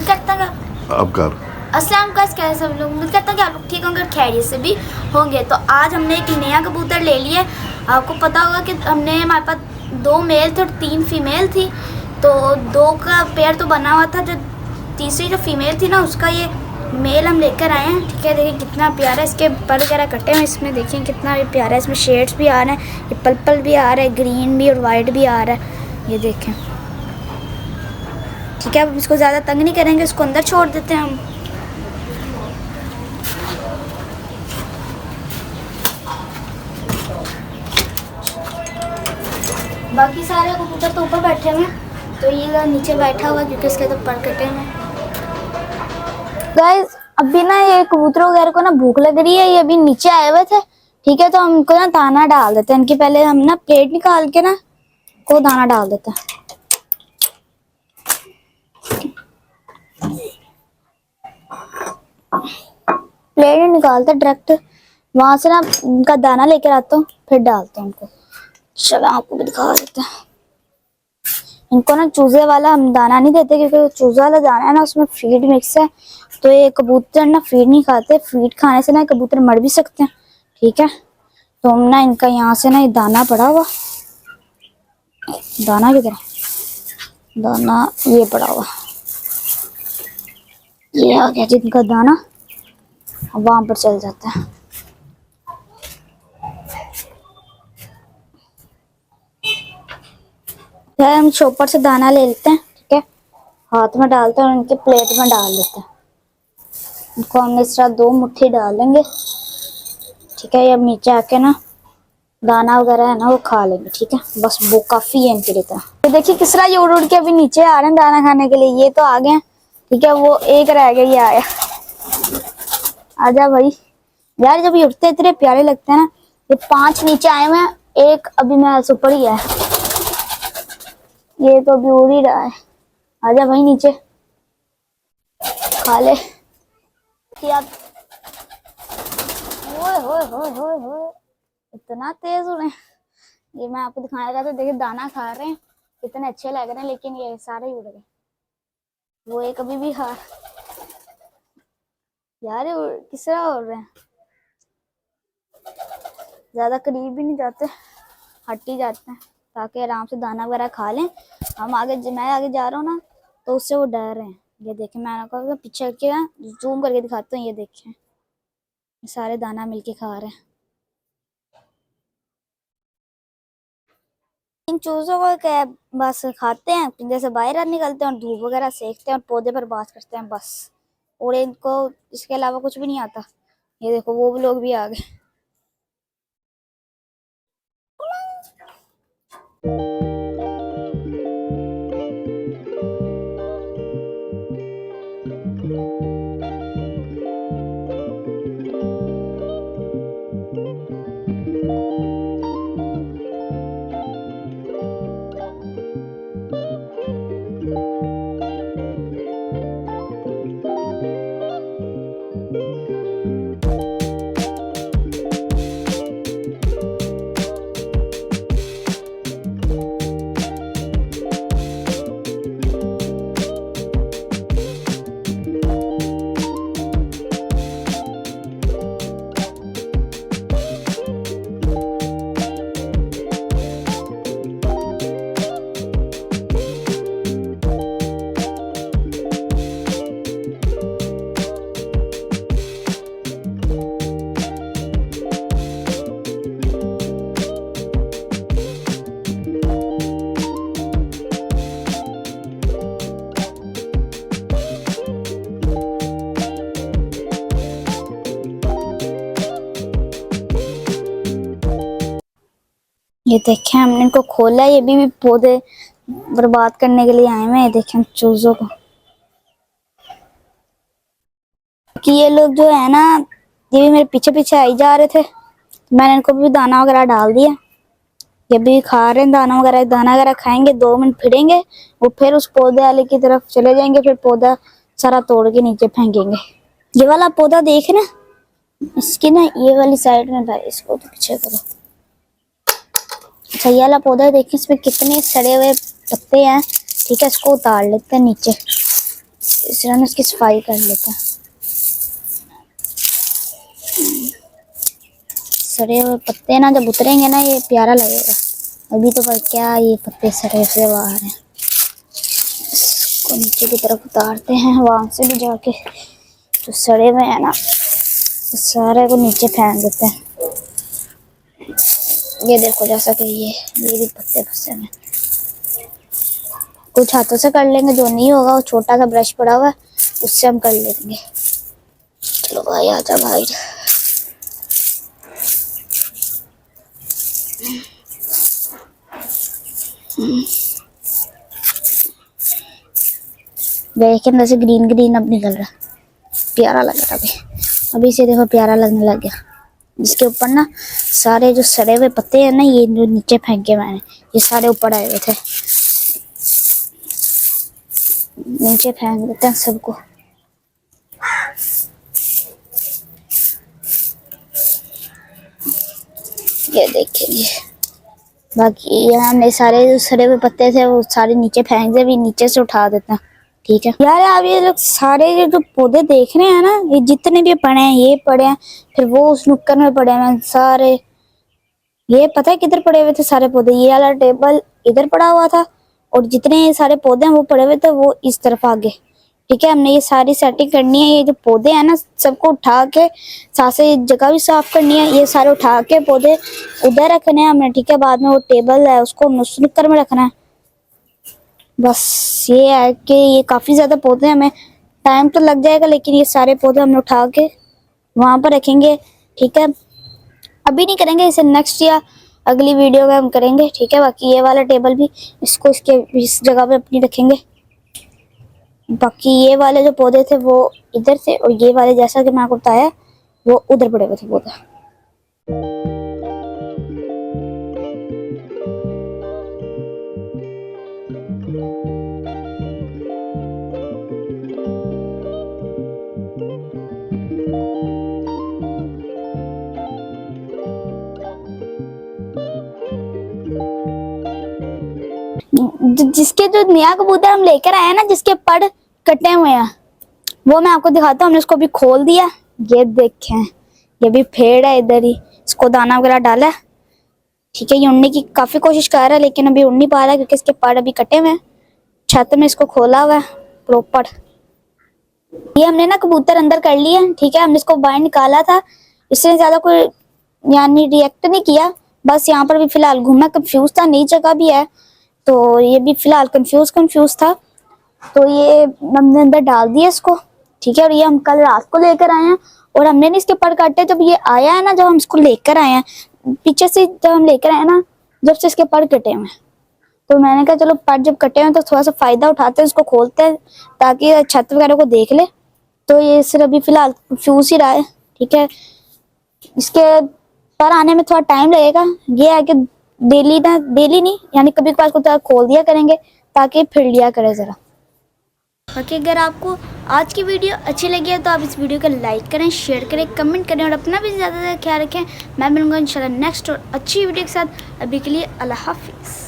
उम्मीद करता हूँ अस्सलाम वालेकुम, कैसे सब लोग। उम्मीद करता हूँ कि आप लोग ठीक होंगे और खैरियत से भी होंगे। तो आज हमने एक नया कबूतर ले लिया। आपको पता होगा कि हमने हमारे पास 2 मेल थे और 3 फीमेल थी। तो 2 का पेयर तो बना हुआ था, जो तीसरी जो फीमेल थी ना उसका ये मेल हम लेकर आए हैं। ठीक है, देखिए कितना प्यारा है, इसके पर वगैरह कटे हुए इसमें, देखिए कितना भी प्यारा है। इसमें शेड्स भी आ रहे हैं, ये पर्पल भी आ रहा है, ग्रीन भी और वाइट भी आ रहा है, ये देखें। ठीक है, अब इसको ज़्यादा तंग नहीं करेंगे, इसको अंदर छोड़ देते हैं हम। बाकी सारे कबूतर तो ऊपर बैठे हुए हैं, तो ये नीचे बैठा हुआ क्योंकि इसके तो पर कटे हुए हैं। गाइस अभी ना ये कबूतरों वगैरह को ना भूख लग रही है, ये अभी नीचे आए हुए थे। ठीक है, तो हम इनको ना दाना डाल देते हैं। इनकी पहले हम ना प्लेट निकाल के ना को दाना डाल देते हैं। प्लेट निकालते डायरेक्ट वहां से ना, उनका दाना लेकर आता हूँ फिर डालते हैं उनको। चलो आपको भी दिखा देते हैं। इनको ना चूजे वाला हम दाना नहीं देते, क्योंकि चूजे वाला दाना है ना उसमें फीड मिक्स है, तो ये कबूतर ना फीड नहीं खाते। फीड खाने से ना कबूतर मर भी सकते हैं। ठीक है, तो हम ना इनका यहाँ से ना ये दाना पड़ा हुआ, दाना किधर, दाना ये पड़ा हुआ, ये आ गया जिनका दाना, वहां पर चल जाता है। फिर हम चॉपर से दाना ले लेते हैं। ठीक है, हाथ में डालते हैं और इनके प्लेट में डाल देते हैं। इनको हम इस तरह 2 मुट्ठी डाल लेंगे। ठीक है, ये अब नीचे आके ना दाना वगैरह है ना वो खा लेंगे। ठीक है, बस वो काफी है इनके लिए। तो देखिए किस तरह ये उड़ उड़ के अभी नीचे आ रहे हैं दाना खाने के लिए। ये तो आ गए। ठीक है, वो एक रह गया, ये आया। आजा भाई। यार जब ये उठते इतने प्यारे लगते हैं ना। ये 5 नीचे आए हुए हैं, एक अभी मैं ऊपर ही है, ये तो अभी उड़ ही रहा है। आजा भाई नीचे खा ले। आप ओए होए होए होए होए, इतना तेज उड़े। ये मैं आपको दिखाने लगा था, देखिए दाना खा रहे हैं, कितने अच्छे लग रहे हैं, लेकिन ये सारे ही उड़ गए। वो एक अभी भी खा, यार किस तरह उड़ रहे हैं। ज्यादा करीब भी नहीं जाते, हट ही जाते हैं ताकि आराम से दाना वगैरह खा लें। हम आगे, मैं आगे जा रहा हूँ ना, तो उससे वो डर रहे हैं। ये देखें, मैं आपको पीछे करके ना जूम करके दिखाता हूँ। ये देखें, सारे दाना मिलके खा रहे हैं। इन चूजों को क्या बस खाते हैं, पिंजरे से बाहर निकलते हैं और धूप वगैरह सेकते हैं और पौधे पर बात करते हैं बस। और इनको इसके अलावा कुछ भी नहीं आता। ये देखो वो लोग भी आ गए। ये देखें, हमने इनको खोला, ये भी पौधे बर्बाद करने के लिए आए हुए हैं। देखें चूजों को, कि ये लोग जो है ना, ये भी मेरे पीछे पीछे आई जा रहे थे। मैंने इनको भी दाना वगैरह डाल दिया, ये भी खा रहे हैं दाना वगैरह। दाना वगैरह खाएंगे, 2 मिनट फिरेंगे, वो फिर उस पौधे वाले की तरफ चले जाएंगे, फिर पौधा सारा तोड़ के नीचे फेंकेंगे। ये वाला पौधा देखे ना, इसकी ना ये वाली साइड में था, इसको तो पीछे करो। अच्छा, ये वाला पौधा देखिए, इसमें कितने सड़े हुए पत्ते हैं। ठीक है, इसको उतार लेते हैं नीचे। इस तरह इसकी सफाई कर लेते हैं। सड़े हुए पत्ते ना जब उतरेंगे ना ये प्यारा लगेगा। अभी तो पर क्या ये पत्ते सड़े से बाहर हैं। इसको नीचे की तरफ उतारते हैं वहां से भी जाके जो सड़े हुए हैं ना तो सारे को नीचे फेंक देते हैं। ये देखो जैसा कि ये भी पत्ते फंसे हुए। कुछ हाथों से कर लेंगे, जो नहीं होगा वो छोटा सा ब्रश पड़ा हुआ है उससे हम कर लेंगे। चलो भाई आजा भाई। देख अंदर से ग्रीन ग्रीन अब निकल रहा, प्यारा लग रहा। अभी से देखो प्यारा लगने लग गया। जिसके ऊपर ना सारे जो सड़े हुए पत्ते हैं ना ये जो नीचे फेंके मैंने ये सारे ऊपर आए हुए थे, नीचे फेंक देते हैं सबको। ये देखिए बाकी ये हमने सारे जो सड़े हुए पत्ते थे वो सारे नीचे फेंक दे, भी नीचे से उठा देते हैं। ठीक है यार, आप ये लोग सारे जो पौधे देख रहे हैं ना ये जितने भी पड़े हैं ये पड़े हैं, फिर वो उस नुक्कड़ में पड़े हैं सारे। ये पता है किधर पड़े हुए थे सारे पौधे? ये वाला टेबल इधर पड़ा हुआ था और जितने सारे पौधे हैं वो पड़े हुए थे वो इस तरफ आगे। ठीक है, हमने ये सारी सेटिंग करनी है। ये जो पौधे हैं ना सबको उठा के साथ से जगह भी साफ करनी है। ये सारे उठा के पौधे उधर रखने हैं हमने। ठीक है, बाद में वो टेबल है उसको नुक्कड़ में रखना है। बस ये है कि ये काफी ज्यादा पौधे, हमें टाइम तो लग जाएगा लेकिन ये सारे पौधे हम उठा के वहां पर रखेंगे। ठीक है, अभी नहीं करेंगे, इसे नेक्स्ट या अगली वीडियो में हम करेंगे। ठीक है, बाकी ये वाला टेबल भी इसको इसके इस जगह पे अपनी रखेंगे। बाकी ये वाले जो पौधे थे वो इधर थे और ये वाले जैसा कि मैं आपको बताया वो उधर पड़े हुए थे पौधे। जिसके जो नया कबूतर हम लेकर आए हैं ना जिसके पड़ कटे हुए हैं वो मैं आपको दिखाता हूँ। हमने इसको भी खोल दिया, ये देखें ये भी फेड़ है इधर ही, इसको दाना वगैरह डाला है। ठीक है, ये उड़ने की काफी कोशिश कर रहा है लेकिन अभी उड़ नहीं पा रहा है क्योंकि इसके पड़ अभी कटे हुए हैं। छत में इसको खोला हुआ है प्रॉपर। ये हमने ना कबूतर अंदर कर लिया। ठीक है, हमने इसको बाहर निकाला था, इससे ज्यादा कोई यानी रिएक्ट नहीं किया। बस यहाँ पर भी फिलहाल घूमना कंफ्यूज था, नई जगह भी है तो ये भी फिलहाल कंफ्यूज था तो ये हमने अंदर डाल दिया इसको। ठीक है, और ये हम कल रात को लेकर आए हैं और हमने नहीं इसके पर काटे। जब ये आया है ना, जब हम इसको लेकर आए हैं पीछे से, जब हम लेकर आए ना जब से इसके पर कटे हुए हैं तो मैंने कहा चलो पर जब कटे हुए तो थोड़ा सा फायदा उठाते हैं, इसको खोलते हैं ताकि छत वगैरह को देख ले। तो ये सिर्फ अभी फिलहाल कंफ्यूज ही रहा है। ठीक है, इसके पर आने में थोड़ा टाइम लगेगा। ये है कि डेली नहीं यानी कभी कभार इसको खोल दिया करेंगे ताकि फिर लिया करे जरा। बाकी अगर आपको आज की वीडियो अच्छी लगी है तो आप इस वीडियो को लाइक करें, शेयर करें, कमेंट करें और अपना भी ज़्यादा ख्याल रखें। मैं मिलूंगा इंशाल्लाह नेक्स्ट और अच्छी वीडियो के साथ। अभी के लिए अल्लाह हाफिज़।